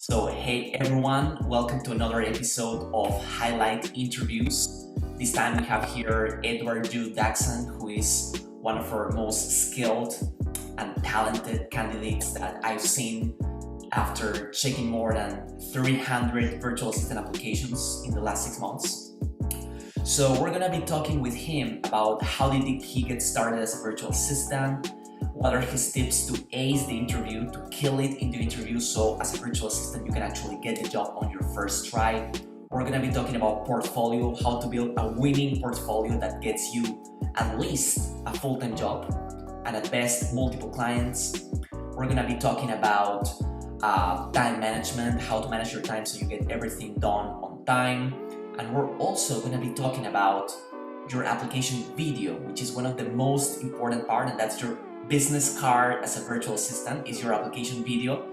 So, hey everyone, welcome to another episode of Highlight Interviews. This time we have here Eduard, Jude, Dagsaan, who is one of our most skilled and talented candidates that I've seen after checking more than 300 virtual assistant applications in the last 6 months. So we're gonna be talking with him about how did he get started as a virtual assistant, what are his tips to ace the interview, to kill it in the interview, so as a virtual assistant you can actually get the job on your first try. We're gonna be talking about portfolio, how to build a winning portfolio that gets you at least a full-time job and at best multiple clients. We're gonna be talking about time management, how to manage your time so you get everything done on time. And we're also gonna be talking about your application video, which is one of the most important part, and that's your business card as a virtual assistant is your application video.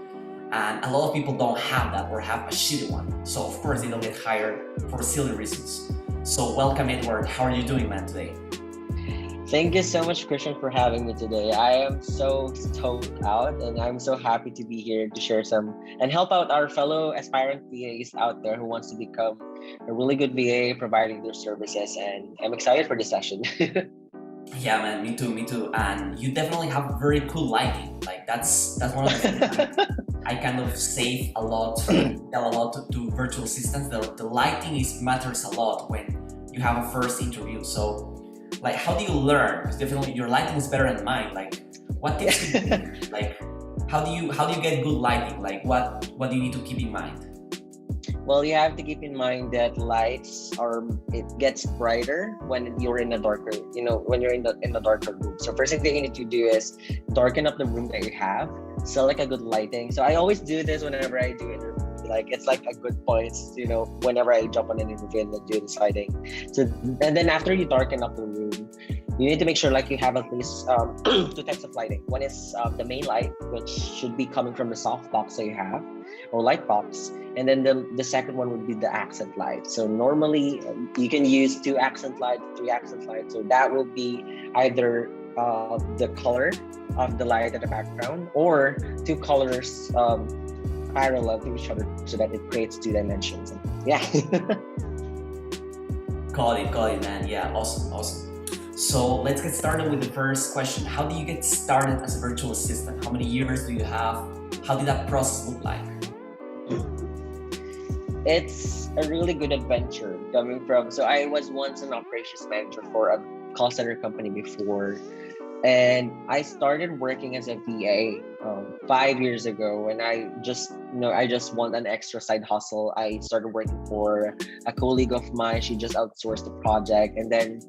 And a lot of people don't have that or have a shitty one. So of course they don't get hired for silly reasons. So welcome Eduard, how are you doing, man, today? Thank you so much, Christian, for having me today. I am so stoked out and I'm so happy to be here to share some and help out our fellow aspirant VAs out there who wants to become a really good VA providing their services, and I'm excited for this session. Yeah, man, me too. And you definitely have very cool lighting. Like that's one of the things I kind of save a lot, tell a lot to virtual assistants. The lighting matters a lot when you have a first interview. So like, how do you learn? Because definitely your lighting is better than mine. Like, what tips do you need? Like, how do you get good lighting? Like, what do you need to keep in mind? Well, you have to keep in mind that it gets brighter when you're in a darker, when you're in the darker room. So first thing you need to do is darken up the room that you have. Select a good lighting. So I always do this whenever I do interview. Like it's like a good point, whenever I jump on an interview and do this lighting. So and then after you darken up the room, you need to make sure like you have at least two types of lighting. One is the main light, which should be coming from the soft box that you have, or light box. And then the second one would be the accent light. So normally you can use 2 accent lights, 3 accent lights. So that will be either the color of the light at the background or 2 colors parallel to each other so that it creates 2 dimensions. Yeah. Got it, man. Yeah, awesome. So let's get started with the first question. How do you get started as a virtual assistant? How many years do you have? How did that process look like? It's a really good adventure coming from. So I was once an operations manager for a call center company before, and I started working as a VA 5 years ago. And I just want an extra side hustle. I started working for a colleague of mine. She just outsourced the project, and then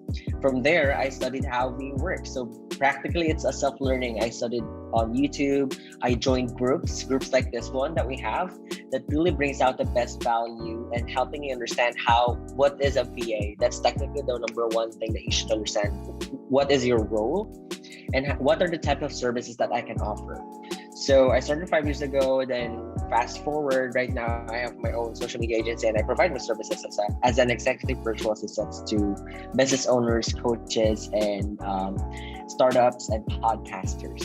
from there I studied how we work. So practically it's a self-learning. I studied on YouTube. I joined groups like this one that we have that really brings out the best value and helping you understand what is a VA. That's technically the number one thing that you should understand. What is your role and what are the type of services that I can offer? So I started 5 years ago, then fast forward, right now I have my own social media agency and I provide my services as an executive virtual assistant to business owners, coaches, and startups and podcasters.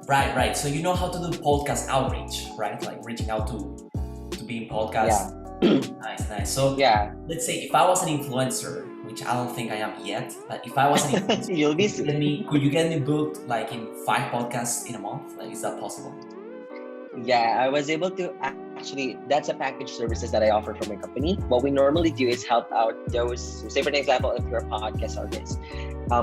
Right. So you know how to do podcast outreach, right? Like reaching out to be in podcast. Yeah. Nice. So yeah, let's say if I was an influencer, which I don't think I am yet, but if I was an influencer, you'll be soon. Could you get me booked like in 5 podcasts in a month? Like, is that possible? Yeah, I was able to actually, that's a package services that I offer from my company. What we normally do is help out those, say for an example, if you're a podcast artist,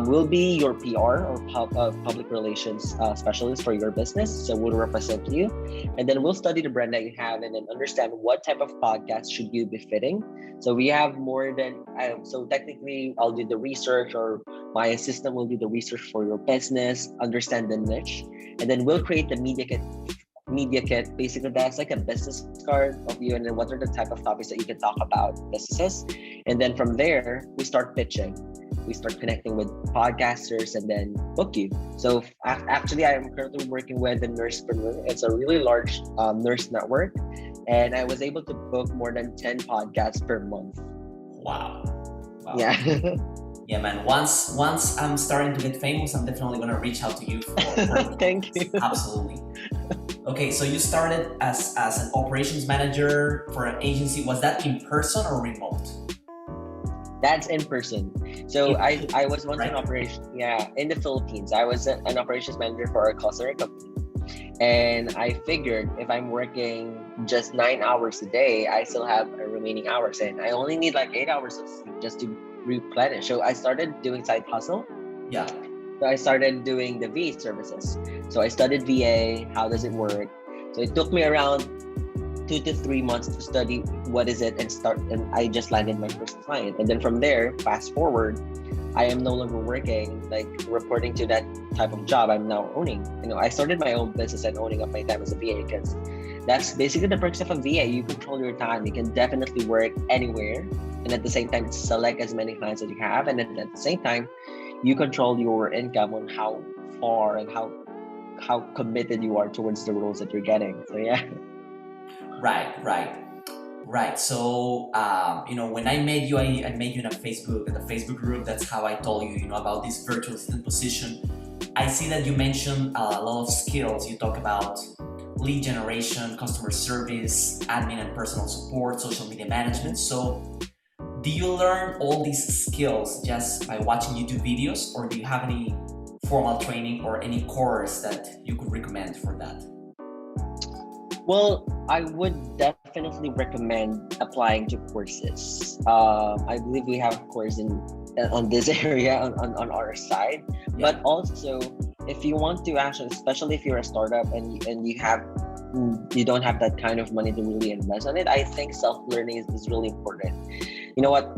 we'll be your PR or public relations specialist for your business. So we'll represent you, and then we'll study the brand that you have and then understand what type of podcast should you be fitting. So we have more than, so technically I'll do the research, or my assistant will do the research for your business, understand the niche, and then we'll create the media kit. Basically that's like a business card of you, and then what are the type of topics that you can talk about businesses, and then from there we start pitching, we start connecting with podcasters and then book you. So actually I am currently working with the Nursepreneur. It's a really large nurse network, and I was able to book more than 10 podcasts per month. Wow. Yeah. Yeah, man. Once I'm starting to get famous, I'm definitely gonna reach out to you for Thank you. Absolutely. Okay, so you started as an operations manager for an agency. Was that in person or remote? That's in person. So In I was once an right? operation, yeah, in the Philippines. I was an operations manager for a call center company. And I figured if I'm working just 9 hours a day, I still have a remaining hours, and I only need like 8 hours of sleep just to replenish. So I started doing side hustle. Yeah. So I started doing the VA services. So I studied VA, how does it work? So it took me around 2 to 3 months to study what is it and start, and I just landed my first client. And then from there, fast forward, I am no longer working like reporting to that type of job. I'm now owning. I started my own business and owning up my time as a VA, because that's basically the perks of a VA. You control your time. You can definitely work anywhere, and at the same time select as many clients as you have, and then at the same time you control your income on how far and how committed you are towards the roles that you're getting. So yeah. Right. So, when I met you, I met you in in the Facebook group. That's how I told you, about this virtual assistant position. I see that you mentioned a lot of skills. You talk about lead generation, customer service, admin and personal support, social media management. So, do you learn all these skills just by watching YouTube videos, or do you have any formal training or any course that you could recommend for that? Well, I would definitely recommend applying to courses. I believe we have course on this area on our side, Yeah. but also if you want to actually, especially if you're a startup and you don't have that kind of money to really invest on it, I think self-learning is really important. You know what?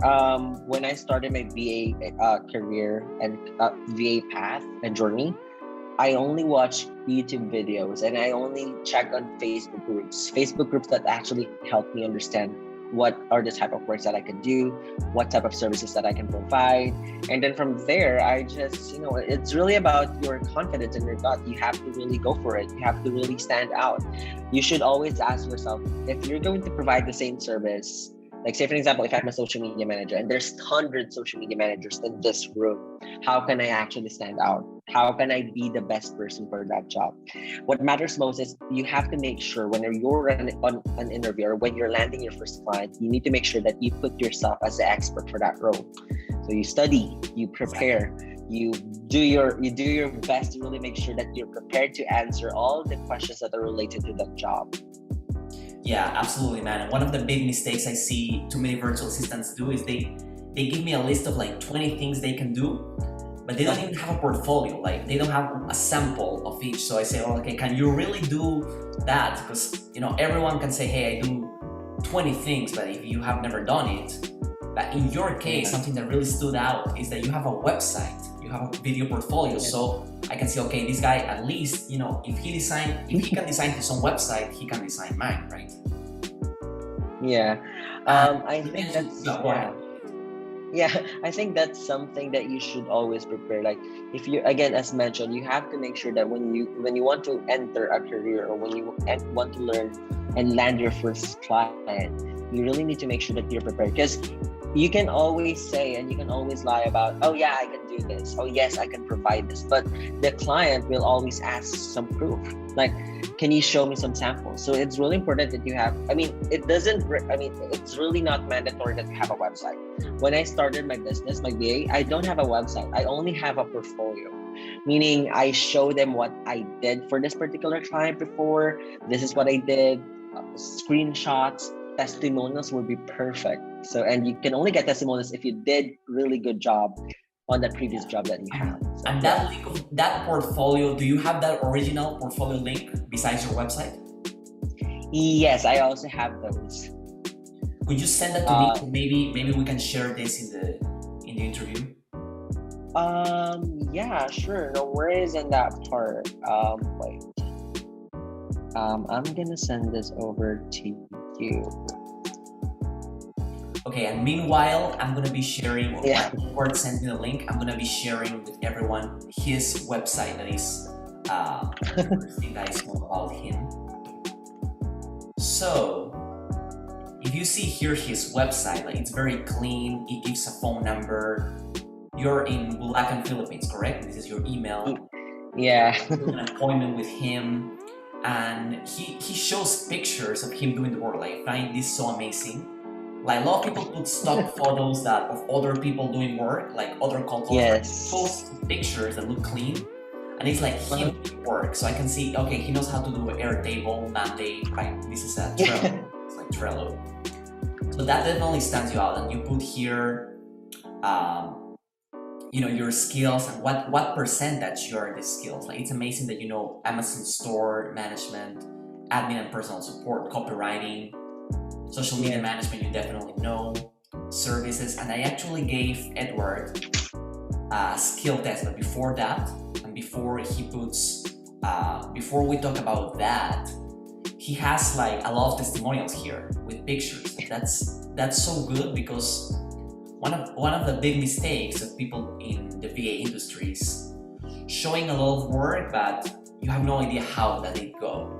When I started my VA career and VA path and journey, I only watch YouTube videos and I only check on Facebook groups that actually help me understand what are the type of works that I can do, what type of services that I can provide. And then from there, I just, it's really about your confidence and your gut. You have to really go for it. You have to really stand out. You should always ask yourself, if you're going to provide the same service, like say for example, if I'm a social media manager and there's 100 social media managers in this room, how can I actually stand out? How can I be the best person for that job? What matters most is you have to make sure when you're on an interview or when you're landing your first client, you need to make sure that you put yourself as the expert for that role. So you study, you prepare, you do your best to really make sure that you're prepared to answer all the questions that are related to that job. Yeah, absolutely, man. And one of the big mistakes I see too many virtual assistants do is they give me a list of like 20 things they can do, but they don't even have a portfolio. Like they don't have a sample of each. So I say, oh, okay, can you really do that? Because everyone can say, hey, I do 20 things, but if you have never done it, but in your case, something that really stood out is that you have a website, you have a video portfolio. So I can say, okay, this guy at least, if he can design his own website, he can design mine, right? Yeah. I think that's I think that's something that you should always prepare. Like if you, again, as mentioned, you have to make sure that when you want to enter a career or when you want to learn and land your first client, you really need to make sure that you're prepared, because you can always say and you can always lie about, oh yeah, I can do this, oh yes, I can provide this, but the client will always ask some proof, like, can you show me some samples? So it's really important that you have, it's really not mandatory that you have a website. When I started my business, my VA, I don't have a website. I only have a portfolio, meaning I show them what I did for this particular client before. This is what I did. Screenshots, testimonials would be perfect. So, and you can only get testimonials if you did really good job on the previous job that you have. So, and that link of that portfolio, do you have that original portfolio link besides your website? Yes, I also have those. Could you send that to me? So maybe we can share this in the interview. Yeah, sure. No worries in that part. Wait. I'm gonna send this over to you. Okay, and meanwhile, I'm gonna be sharing. Eduard sent me the link. I'm gonna be sharing with everyone his website. That is, first thing guys know about him. So, if you see here his website, like it's very clean. It gives a phone number. You're in Bulacan, Philippines, correct? This is your email. Yeah. An appointment with him. and he shows pictures of him doing the work. Like, I find this so amazing. Like, a lot of people put stock photos that of other people doing work, like other colors, Yes. post pictures that look clean, and it's like him doing work. So I can see, okay, he knows how to do an Airtable, Monday, right? This is a Trello. It's like Trello. So that definitely stands you out, and you put here, your skills and what percentage you are in these skills. Like, it's amazing that you know Amazon store management, admin and personal support, copywriting, social media management. You definitely know services, and I actually gave Eduard a skill test. But before that, and before he puts, before we talk about that, he has like a lot of testimonials here with pictures. That's so good, because one of the big mistakes of people in the VA industry is showing a lot of work, but you have no idea how did it go.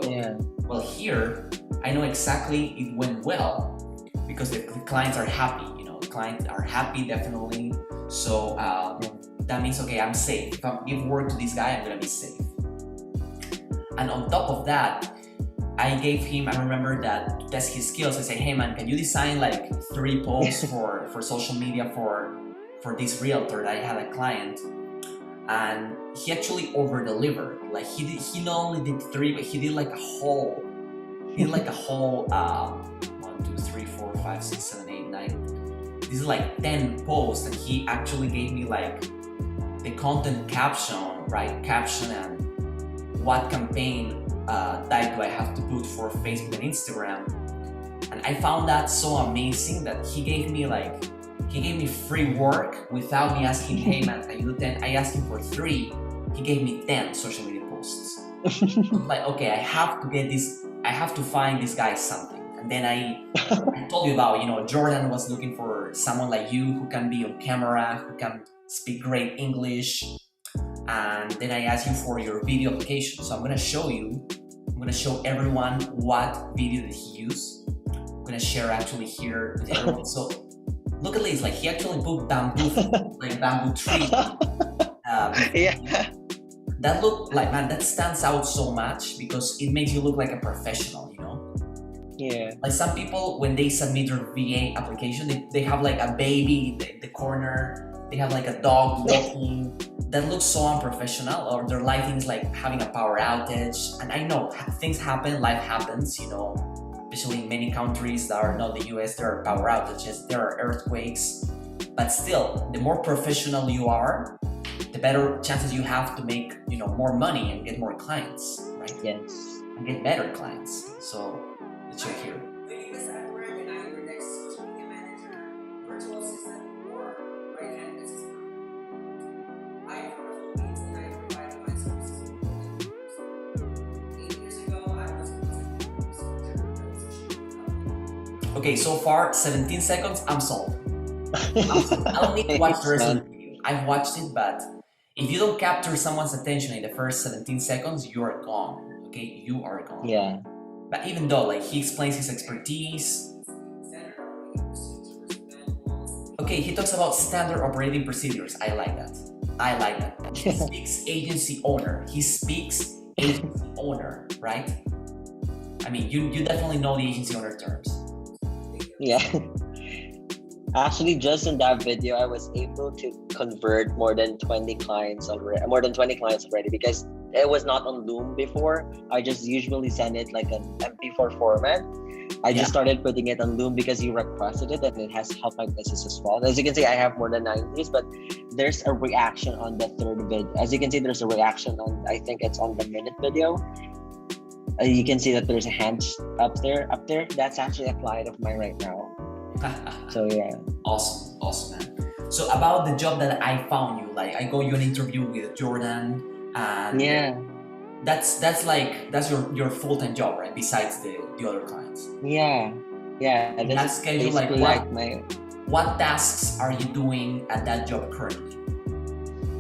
Yeah. Well, here I know exactly it went well, because the clients are happy. The clients are happy, definitely. So that means, okay, I'm safe. If I give work to this guy, I'm gonna be safe. And on top of that, I gave him, I remember that to test his skills, I said, hey man, can you design like 3 posts for social media for this realtor that I had a client? And he actually over-delivered. Like, he not only did 3, but he did like a whole 1, 2, 3, 4, 5, 6, 7, 8, 9. This is like 10 posts, and he actually gave me like the content caption, right? Caption and what campaign type do I have to put for Facebook and Instagram. And I found that so amazing that he gave me free work without me asking, hey man, can you do 10? I asked him for 3. He gave me 10 social media posts. Like, okay, I have to find this guy something. And then I told you about, Jordan was looking for someone like you who can be on camera, who can speak great English. And then I asked you for your video application. So I'm gonna show everyone what video that he used. I'm gonna share actually here with everyone. So look at this, like he actually put bamboo tree. Yeah. That look like, man, that stands out so much because it makes you look like a professional, Yeah. Like some people, when they submit their VA application, they have like a baby in the corner. They have like a dog walking. That looks so unprofessional, or their lighting is like having a power outage. And I know things happen, life happens, especially in many countries that are not the US, there are power outages, there are earthquakes. But still, the more professional you are, the better chances you have to make, more money and get more clients, right? Yes. And get better clients. So let's check here. My name is Eduard, and I'm your next social media manager, virtual assistant, or right-hand assistant. I am from the Philippines, and I provide online services to individuals. 8 years ago, I was a consultant. Okay, so far 17 seconds, I'm sold. I don't need to watch the rest of the video. I've watched it, but if you don't capture someone's attention in the first 17 seconds, you are gone. Okay, you are gone. Yeah. But even though, like, he explains his expertise. Okay, he talks about standard operating procedures. I like that. He speaks agency owner. Right? I mean, you definitely know the agency owner terms. Yeah. Actually, just in that video, I was able to convert more than 20 clients already because it was not on Loom before. I just usually send it like an MP4 format. I just started putting it on Loom because you requested it, and it has helped my business as well. As you can see, I have more than 9 views, but there's a reaction on the third video. As you can see, there's a reaction on, I think it's on the minute video. You can see that there's a hand up there. That's actually a client of mine right now. So yeah. Awesome, man. So about the job that I found you, like I got you an interview with Jordan, and Yeah. that's your full-time job, right? Besides the other clients. Yeah. And that schedule, like my. what tasks are you doing at that job currently?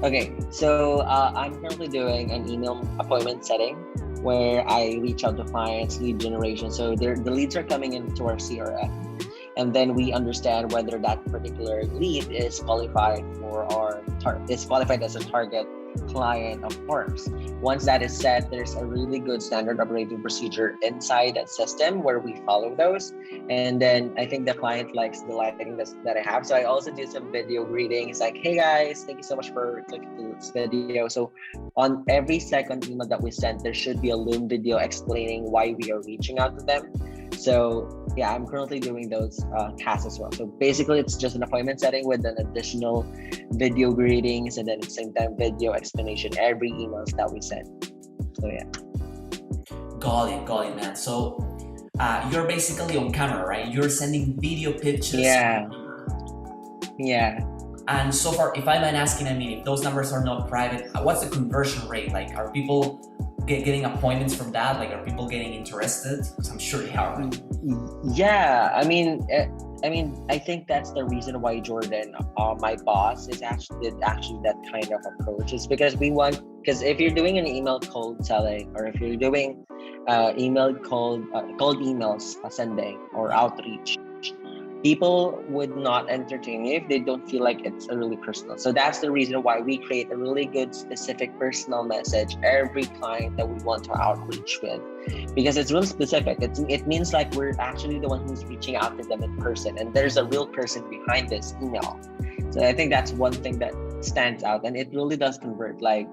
Okay, so I'm currently doing an email appointment setting where I reach out to clients, lead generation. So the leads are coming into our CRM, and then we understand whether that particular lead is qualified for is qualified as a target client of forms. Once that is set, there's a really good standard operating procedure inside that system where we follow those. And then I think the client likes the lighting that I have. So I also do some video greetings like, hey guys, thank you so much for clicking to this video. So on every second email that we send, there should be a Loom video explaining why we are reaching out to them. So yeah, I'm currently doing those tasks as well. So basically, it's just an appointment setting with an additional video greetings and then at the same time video explanation every emails that we send. So yeah. Got it, man. So you're basically on camera, right? You're sending video pitches. Yeah. And so far, if I mind asking, I mean, if those numbers are not private, what's the conversion rate? Like, are people getting appointments from that? Like, are people getting interested? Because I'm sure they are. Yeah, I mean, I think that's the reason why Jordan, my boss, is actually that kind of approach. Is because because if you're doing an email cold selling, or if you're doing email cold emails sending or outreach, people would not entertain you if they don't feel like it's a really personal. So that's the reason why we create a really good specific personal message every client that we want to outreach with, because it's really specific. It means like we're actually the one who's reaching out to them in person, and there's a real person behind this email. So I think that's one thing that stands out, and it really does convert. Like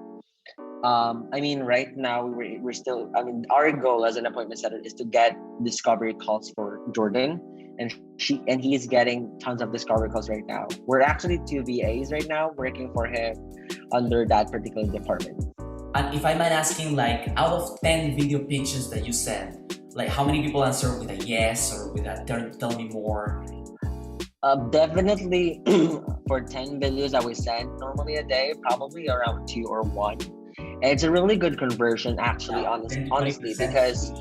I mean, right now we're still, I mean, our goal as an appointment setter is to get discovery calls for Jordan, and he is getting tons of discovery calls right now. We're actually 2 VAs right now working for him under that particular department. And if I mind asking, like, out of 10 video pitches that you send, like, how many people answer with a yes or with a tell me more? Definitely for 10 videos that we send normally a day, probably around 2 or 1. And it's a really good conversion, actually, honestly, because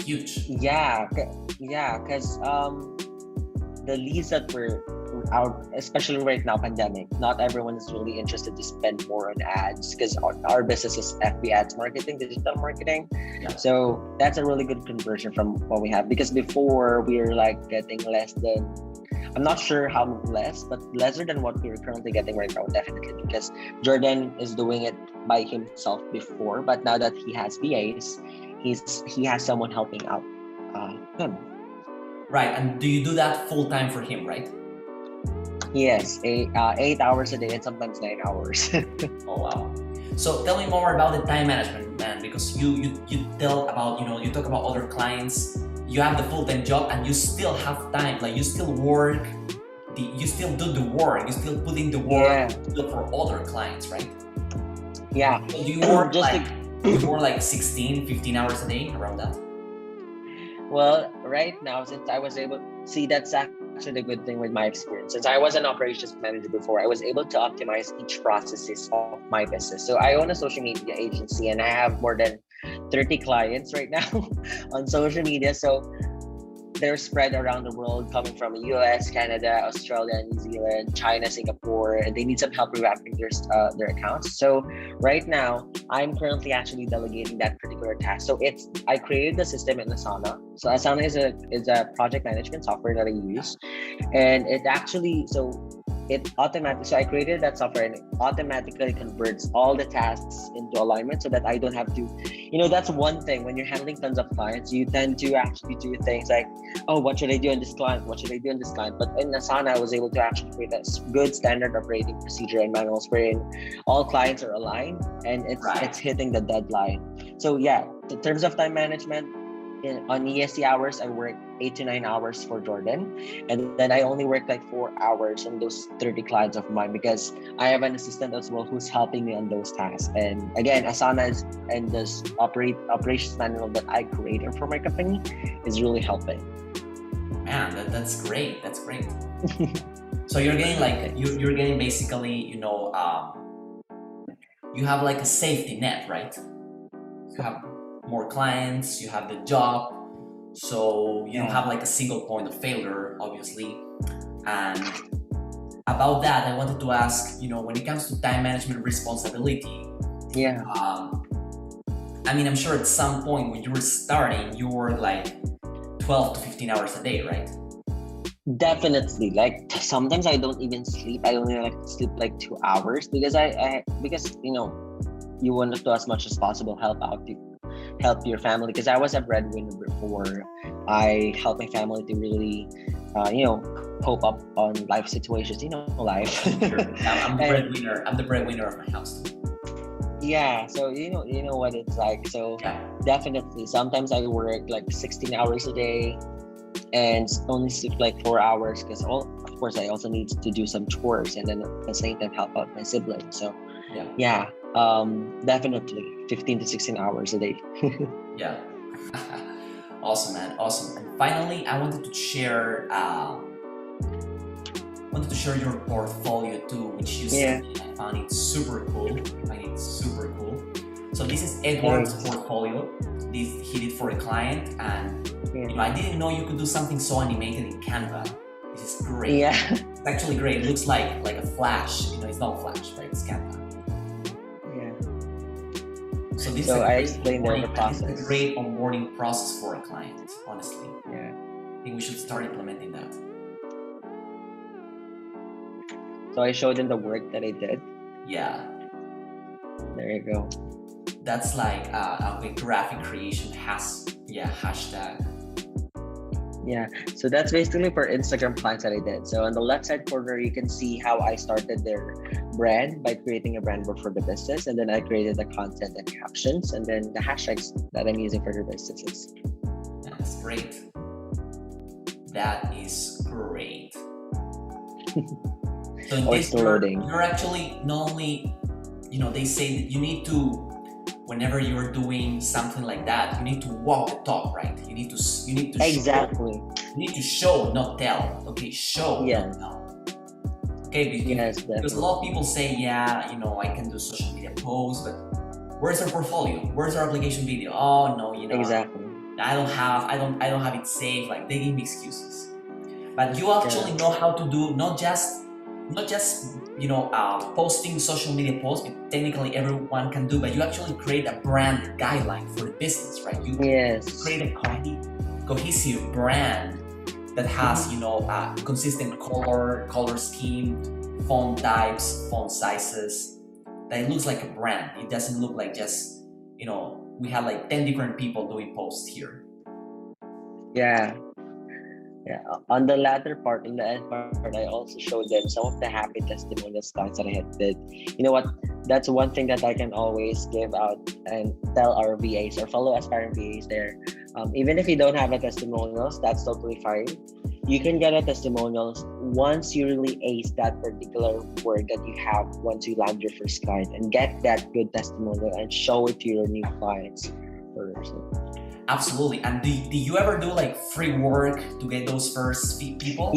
huge. Yeah, because the leads that we're out, especially right now, pandemic, not everyone is really interested to spend more on ads, because our business is FB ads marketing, digital marketing. Yeah. So that's a really good conversion from what we have, because before we were like getting less than, I'm not sure how less, but lesser than what we're currently getting right now, definitely, because Jordan is doing it by himself before, but now that he has VAs, he has someone helping out him. Right, and do you do that full time for him, right? Yes, 8 hours a day and sometimes 9 hours. Oh wow! So tell me more about the time management, man, because you tell about, you talk about other clients. You have the full-time job and you still have time. Like, you still work. You still do the work. You still put in the work to look for other clients, right? Yeah. So do you work like 16, 15 hours a day, around that? Well, right now, since I was able, see, that's actually the good thing with my experience. Since I was an operations manager before, I was able to optimize each processes of my business. So I own a social media agency, and I have more than 30 clients right now on social media. So they're spread around the world, coming from US, Canada, Australia, New Zealand, China, Singapore, and they need some help revamping their accounts. So right now, I'm currently actually delegating that particular task. So I created the system in Asana. So Asana is a project management software that I use, and it actually so I created that software, and it automatically converts all the tasks into alignment, so that I don't have to, that's one thing when you're handling tons of clients, you tend to actually do things like, oh, what should I do on this client? What should I do on this client? But in Asana, I was able to actually create a good standard operating procedure and manuals wherein all clients are aligned and it's hitting the deadline. So yeah, in terms of time management, on ESC hours, I work 8 to 9 hours for Jordan, and then I only work like 4 hours on those 30 clients of mine, because I have an assistant as well who's helping me on those tasks. And again, Asana and this operations manual that I created for my company is really helping. Man, that's great. That's great. So you're getting like you're getting basically, you have like a safety net, right? You have more clients, you have the job, so you don't have like a single point of failure, obviously. And about that, I wanted to ask, when it comes to time management responsibility, I mean, I'm sure at some point when you were starting, you were like 12 to 15 hours a day, right? Definitely. Like, sometimes I don't even sleep. I only sleep like 2 hours, because you want to as much as possible help your family, because I was a breadwinner before. I helped my family to really cope up on life situations, life. Sure. I'm the And breadwinner. I'm the breadwinner of my house too. yeah, so you know what it's like. So Yeah. definitely sometimes I work like 16 hours a day and only sleep like 4 hours, because of course I also need to do some chores and then at the same time help out my siblings. So Yeah. yeah, definitely 15 to 16 hours a day. Yeah. Awesome, man. Awesome. And finally, I wanted to share your portfolio too, which you Yeah. sent me. I found it super cool. So this is Eduard's Thanks. portfolio. He did for a client, and Yeah. I didn't know you could do something so animated in Canva. This is great. Yeah. It's actually great. It looks like a Flash. It's not Flash, right? It's Canva. Yeah. So this So is a I great explained there the this is a process. great onboarding process for a client. Honestly, Yeah. I think we should start implementing that. So I showed them the work that I did. Yeah, There you go. that's like a graphic creation hashtag. Yeah. So that's basically for Instagram clients that I did. So on the left side corner, you can see how I started their brand by creating a brand book for the business. And then I created the content and captions and then the hashtags that I'm using for their businesses. That's great. That is great. So in Oh, this, it's still loading. you're actually not only, they say that you need to, whenever you're doing something like that, you need to walk the talk, right? You need to Exactly. show, you need to show, not tell. Okay, show, Yes. not tell. Okay, Yes, because a definitely. lot of people say, yeah, I can do social media posts, but where's our portfolio? Where's our application video? Oh no, Exactly. I don't have it saved. Like they give me excuses. But you actually know how to do not just posting social media posts, which technically everyone can do, but you actually create a brand guideline for the business, right? You Yes. create a cohesive brand that has a consistent color scheme, font types, font sizes, that it looks like a brand. It doesn't look like just we have like 10 different people doing posts here. Yeah. Yeah. On the latter part, on the end part, I also showed them some of the happy testimonials clients that I had did. You know what? That's one thing that I can always give out and tell our VAs or fellow aspiring VAs there. Even if you don't have a testimonials, that's totally fine. You can get a testimonials once you really ace that particular word that you have once you land your first client, and get that good testimonial and show it to your new clients first. Absolutely. And do you ever do like free work to get those first people?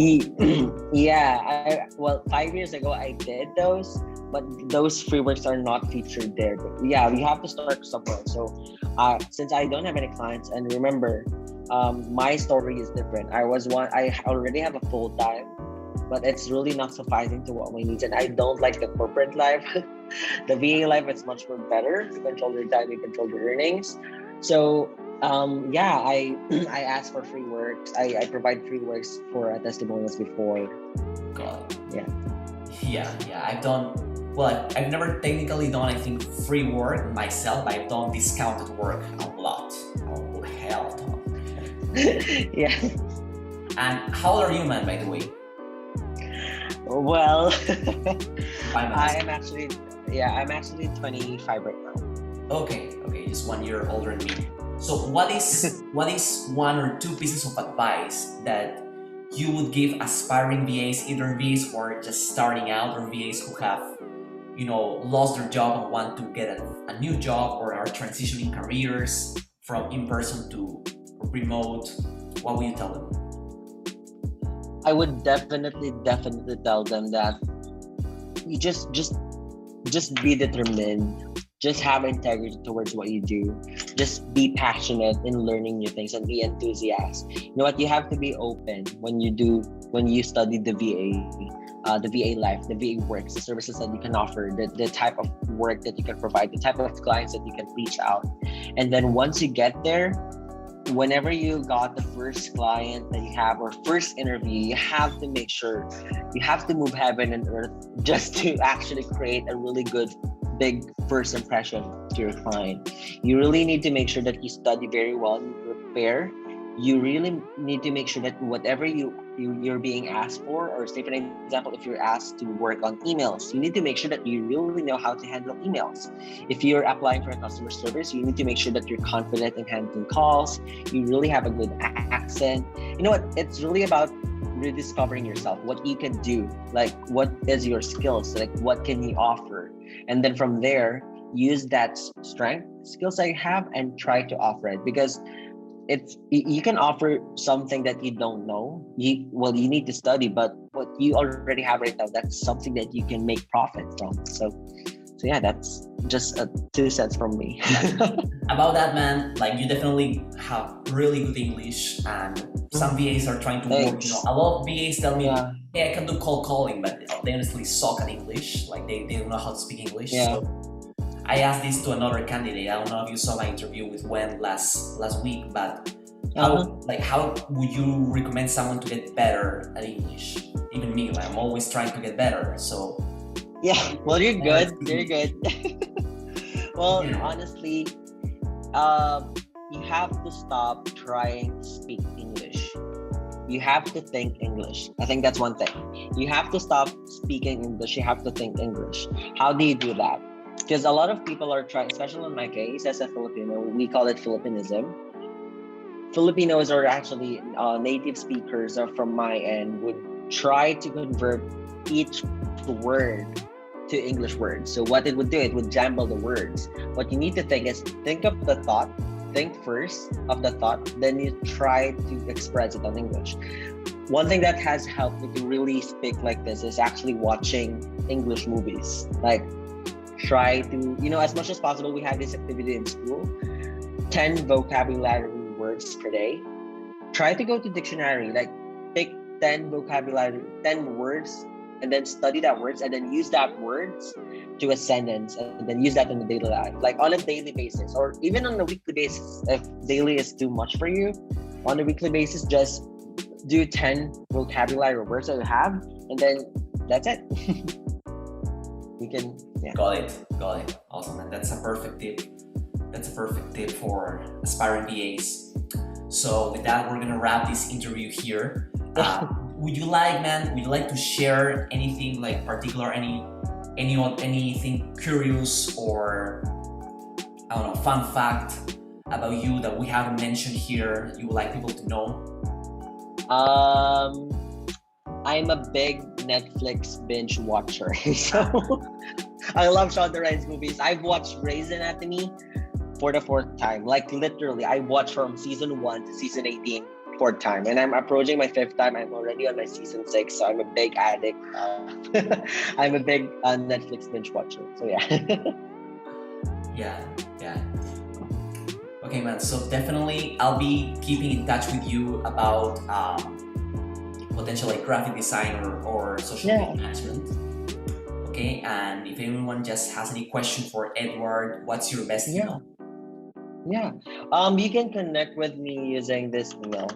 Yeah, well, 5 years ago I did those, but those free works are not featured there. But yeah, we have to start somewhere. So since I don't have any clients, and remember, my story is different. I already have a full time, but it's really not sufficing to what my needs, and I don't like the corporate life. The VA life is much more better. You control your time, you control your earnings. So yeah, I I ask for free works. I provide free works for testimonials before. God. Yeah. Yeah. I've never technically done, I think, free work myself, but I've done discounted work a lot. Oh, hell no. Yeah. And how old are you, man, by the way? Well, 5 minutes. I'm actually 25 right now. Okay, just 1 year older than me. So what is one or two pieces of advice that you would give aspiring VAs, either VAs who are just starting out or VAs who have, lost their job and want to get a new job, or are transitioning careers from in-person to remote? What would you tell them? I would definitely tell them that you just be determined. Just have integrity towards what you do. Just be passionate in learning new things and be enthusiastic. You know what? You have to be open when you study the VA life, the VA works, the services that you can offer, the type of work that you can provide, the type of clients that you can reach out. And then once you get there, whenever you got the first client that you have or first interview, you have to make sure you have to move heaven and earth just to actually create a really good big first impression to your client. You really need to make sure that you study very well, you prepare. You really need to make sure that whatever you're being asked for, or say for example, if you're asked to work on emails, you need to make sure that you really know how to handle emails. If you're applying for a customer service, you need to make sure that you're confident in handling calls. You really have a good accent. You know what? It's really about rediscovering yourself, what you can do, like what is your skills, like what can you offer, and then from there use that strength, skills that you have, and try to offer it, because you can offer something that you don't know. You need to study, but what you already have right now, that's something that you can make profit from. So yeah, that's just 2 cents from me. About that, man, like you definitely have really good English, and some VAs are trying to work. A lot of VAs tell me, "Hey, I can do cold calling," but they honestly suck at English. Like they don't know how to speak English. Yeah. So I asked this to another candidate. I don't know if you saw my interview with Gwen last week, but how would you recommend someone to get better at English? Even me, like I'm always trying to get better. So yeah, well, you're good. You're good. Well, honestly, you have to stop trying to speak English. You have to think English. I think that's one thing. You have to stop speaking English. You have to think English. How do you do that? Because a lot of people are trying, especially in my case as a Filipino, we call it Filipinism. Filipinos are actually native speakers from my end would try to convert each word to English words. So what it would do, it would jumble the words. What you need to think is think of the thought, think first of the thought, then you try to express it on English. One thing that has helped me to really speak like this is actually watching English movies. Like try to, as much as possible, we have this activity in school, 10 vocabulary words per day. Try to go to dictionary, like pick 10 words, and then study that words, and then use that words to a sentence, and then use that in the daily life, like on a daily basis, or even on a weekly basis. If daily is too much for you, on a weekly basis, just do 10 vocabulary words that you have, and then that's it. You can, yeah. Got it. Awesome, man. That's a perfect tip for aspiring VAs. So with that, we're gonna wrap this interview here. Would you like to share anything like particular, anything curious, or I don't know, fun fact about you that we haven't mentioned here you would like people to know? I'm a big Netflix binge watcher. So I love Shonda Rhimes movies. I've watched Grey's Anatomy for the 4th time. Like literally, I watched from season 1 to season 18 4th time, and I'm approaching my 5th time. I'm already on my season 6, so I'm a big addict. I'm a big Netflix binge watcher. So yeah. Okay, man. So definitely, I'll be keeping in touch with you about potential like graphic design or social media management. Okay, and if anyone just has any question for Eduard, what's your best email? You can connect with me using this email,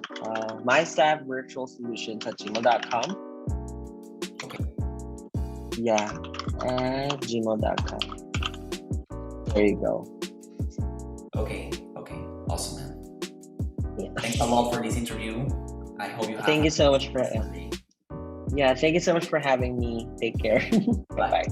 mystaffvirtualsolutions@gmail.com. Okay. Yeah, at gmail.com. There you go. Okay. Awesome, man. Yeah. Thanks a lot for this interview. I hope you have. Thank you so much for. Yeah, thank you so much for having me. Take care. Bye.